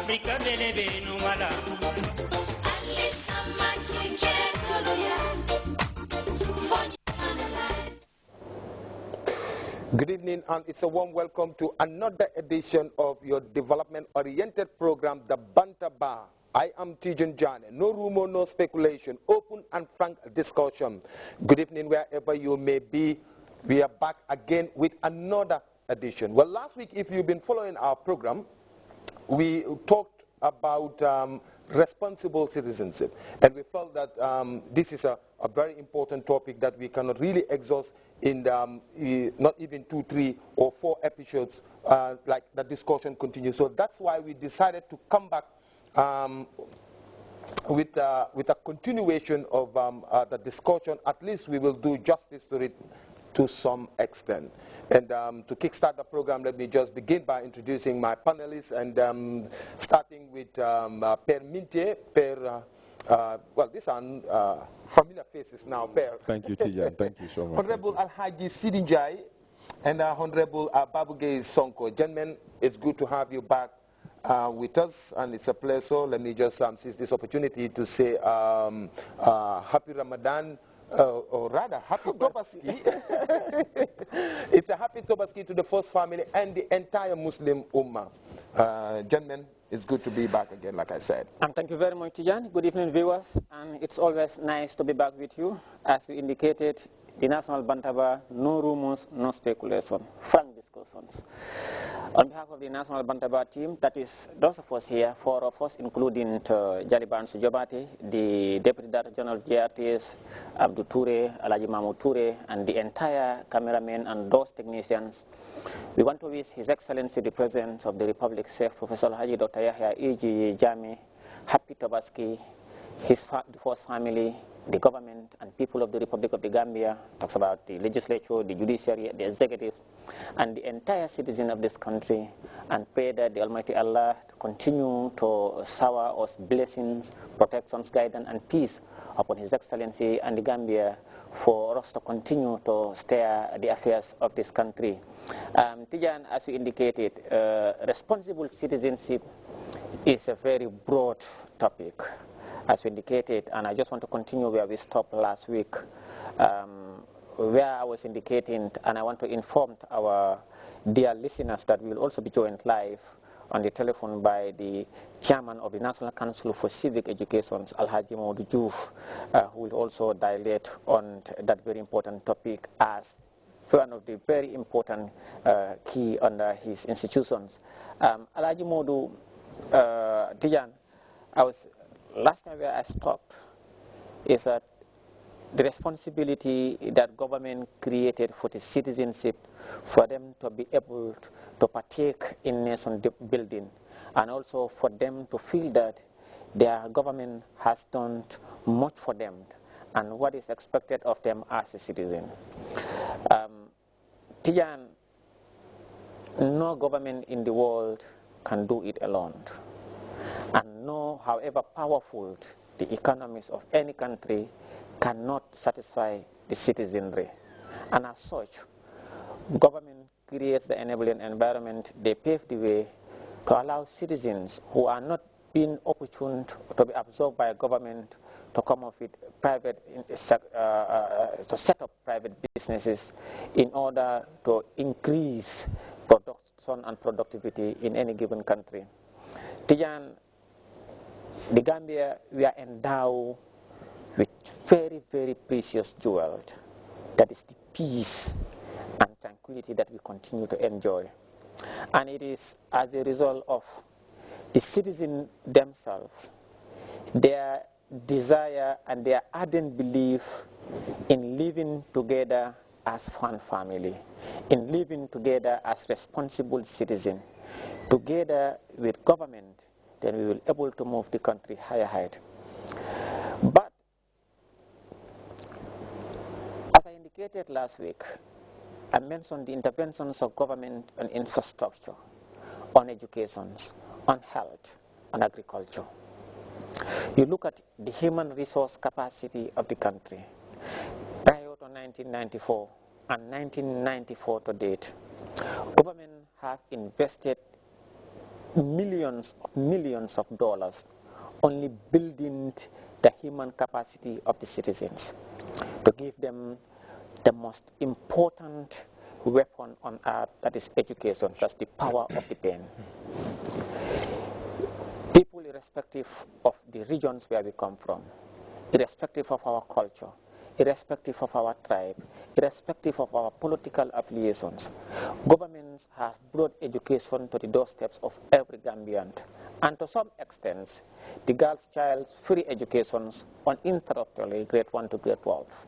Africa belebe no mala. Good evening, and it's a warm welcome to another edition of your development-oriented program, The Banter Bar. I am Tijan Jane. No rumor, no speculation, open and frank discussion. Good evening, wherever you may be. We are back again with another edition. Well, last week, if you've been following our program, we talked about responsible citizenship, and we felt that this is a very important topic that we cannot really exhaust in not even 2, 3, or 4 episodes, like the discussion continues. So that's why we decided to come back with a continuation of the discussion. At least we will do justice to it to some extent. And to kickstart the program, let me just begin by introducing my panelists, and starting with Per Minte. Per, well, these are familiar faces now. Per. Thank you, Tijan. Thank you so much. Honorable Alhaji Sidinjai and Honorable Babugay Sonko. Gentlemen, it's good to have you back with us, and it's a pleasure. Let me just seize this opportunity to say happy Ramadan. Or rather, happy Tobaski. It's a happy Tobaski to the first family and the entire Muslim Ummah. Gentlemen, it's good to be back again, like I said. Thank you very much, Tijan. Good evening, viewers. And it's always nice to be back with you. As you indicated, the National Bantaba, no rumors, no speculation, frank discussions. On behalf of the National Bantaba team, that is those of us here, 4 of us, including Jaliban Sujobati, the Deputy Director General Grts, Abdou Toure, Alaji Mahmoud Toure, and the entire cameramen and those technicians, we want to wish His Excellency the President of the Republic, Chef Professor Haji Dr. Yahya E.G. Jammeh, happy Tobaski, the first family, the government and people of the Republic of the Gambia, talks about the legislature, the judiciary, the executive, and the entire citizen of this country, and pray that the Almighty Allah continue to shower us blessings, protections, guidance, and peace upon His Excellency and the Gambia for us to continue to steer the affairs of this country. Tijan, as you indicated, responsible citizenship is a very broad topic, as we indicated, and I just want to continue where we stopped last week, where I was indicating, and I want to inform our dear listeners that we will also be joined live on the telephone by the chairman of the National Council for Civic Education, Alhaji Mahmoud Diouf, who will also dilate on that very important topic as one of the very important key under his institutions. Alhaji Mahmoud, Tijan, last time where I stopped is that the responsibility that government created for the citizenship, for them to be able to partake in nation building, and also for them to feel that their government has done much for them and what is expected of them as a citizen. Tijan, no government in the world can do it alone. And no, however powerful the economies of any country, cannot satisfy the citizenry. And as such, government creates the enabling environment. They pave the way to allow citizens who are not being opportune to be absorbed by government to come up with private, to set up private businesses in order to increase production and productivity in any given country. Tijan, the Gambia, we are endowed with very, very precious jewel. That is the peace and tranquility that we continue to enjoy. And it is as a result of the citizens themselves, their desire and their ardent belief in living together as one family, in living together as responsible citizens, together with government, then we will be able to move the country higher height. But stated last week, I mentioned the interventions of government on infrastructure, on education, on health, on agriculture. You look at the human resource capacity of the country. Prior to 1994 and 1994 to date, government have invested millions of dollars only building the human capacity of the citizens, to give them the most important weapon on earth, that is education. That's the power of the pen. People, irrespective of the regions where we come from, irrespective of our culture, irrespective of our tribe, irrespective of our political affiliations, governments have brought education to the doorsteps of every Gambian. And to some extent, the girls' child's free educations uninterruptedly, grade 1 to grade 12.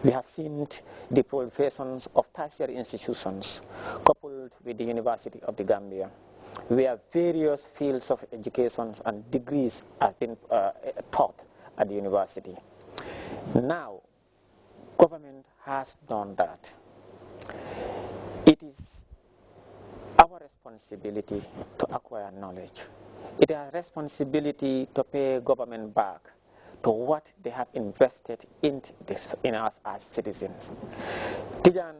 We have seen the proliferation of tertiary institutions coupled with the University of the Gambia, where various fields of education and degrees have been taught at the university. Now, government has done that. It is our responsibility to acquire knowledge. It is our responsibility to pay government back to what they have invested in us as citizens. Tijan,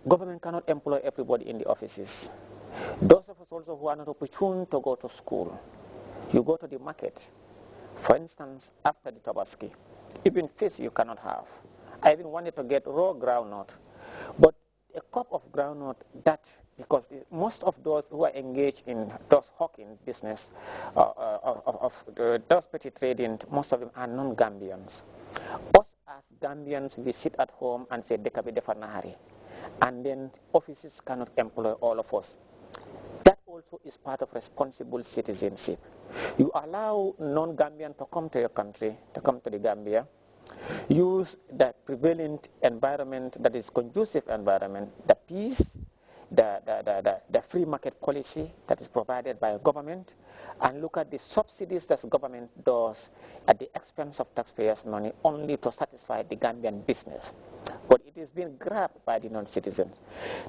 government cannot employ everybody in the offices. Those of us also who are not opportune to go to school, you go to the market. For instance, after the Tobaski, even fish you cannot have. I even wanted to get raw groundnut, but a cup of groundnut, that, because most of those who are engaged in those hawking business, those petty trading, most of them are non-Gambians. Us as Gambians, we sit at home and say, "Dekabi defanahari," and then offices cannot employ all of us. That also is part of responsible citizenship. You allow non-Gambian to come to your country, to come to the Gambia, use the prevalent environment, that is conducive environment, the peace, the free market policy that is provided by government, and look at the subsidies that government does at the expense of taxpayers' money only to satisfy the Gambian business. But it is being grabbed by the non-citizens.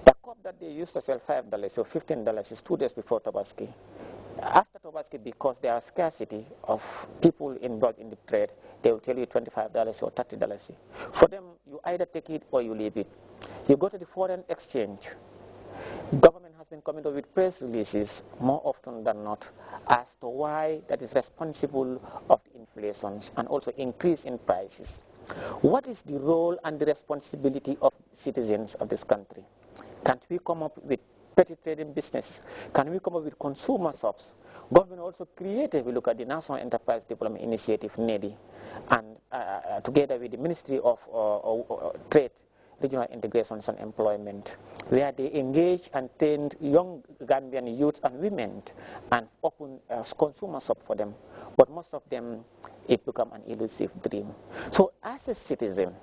The cup that they used to sell $5 or $15 is 2 days before Tobaski. After Tobaski, because there are scarcity of people involved in the trade, they will tell you $25 or $30. For them, you either take it or you leave it. You go to the foreign exchange. Government has been coming up with press releases more often than not as to why that is responsible of the inflations and also increase in prices. What is the role and the responsibility of citizens of this country? Can't we come up with petty trading businesses? Can we come up with consumer shops? Government also created, we look at the National Enterprise Development Initiative, NEDI, and together with the Ministry of Trade, Regional Integrations and Employment, where they engage and train young Gambian youth and women and open a consumer shop for them. But most of them, it become an elusive dream. So as a citizen,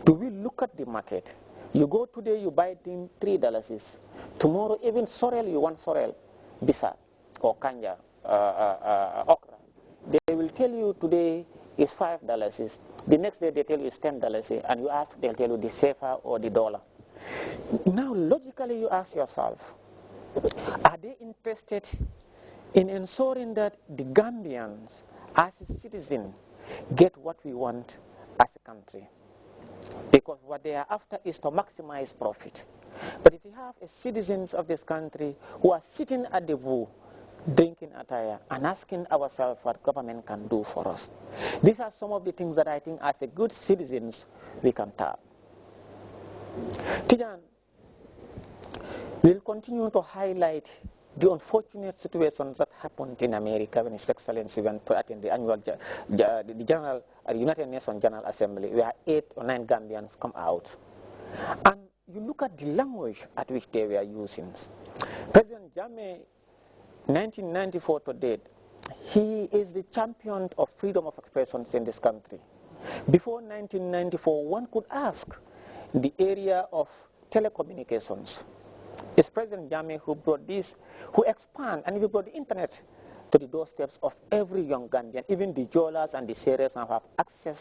do we look at the market? You go today, you buy $3. Tomorrow, even sorrel, you want sorrel, bisa, or kanja, okra. They will tell you today is $5. The next day they tell you it's $10, and you ask, they'll tell you the safer or the dollar. Now, logically, you ask yourself, are they interested in ensuring that the Gambians, as a citizen, get what we want as a country? Because what they are after is to maximize profit. But if you have citizens of this country who are sitting at the VU, drinking attire, and asking ourselves what government can do for us, these are some of the things that I think as a good citizens we can tap. Tijan, we'll continue to highlight the unfortunate situations that happened in America when His Excellency went to attend the annual United Nations General Assembly, where 8 or 9 Gambians come out. And you look at the language at which they were using. President Jammeh, 1994 to date, he is the champion of freedom of expression in this country. Before 1994, one could ask the area of telecommunications. It's President Jammeh who brought this, who expand and who brought the internet to the doorsteps of every young Gambian. Even the Jolas and the Seres now have access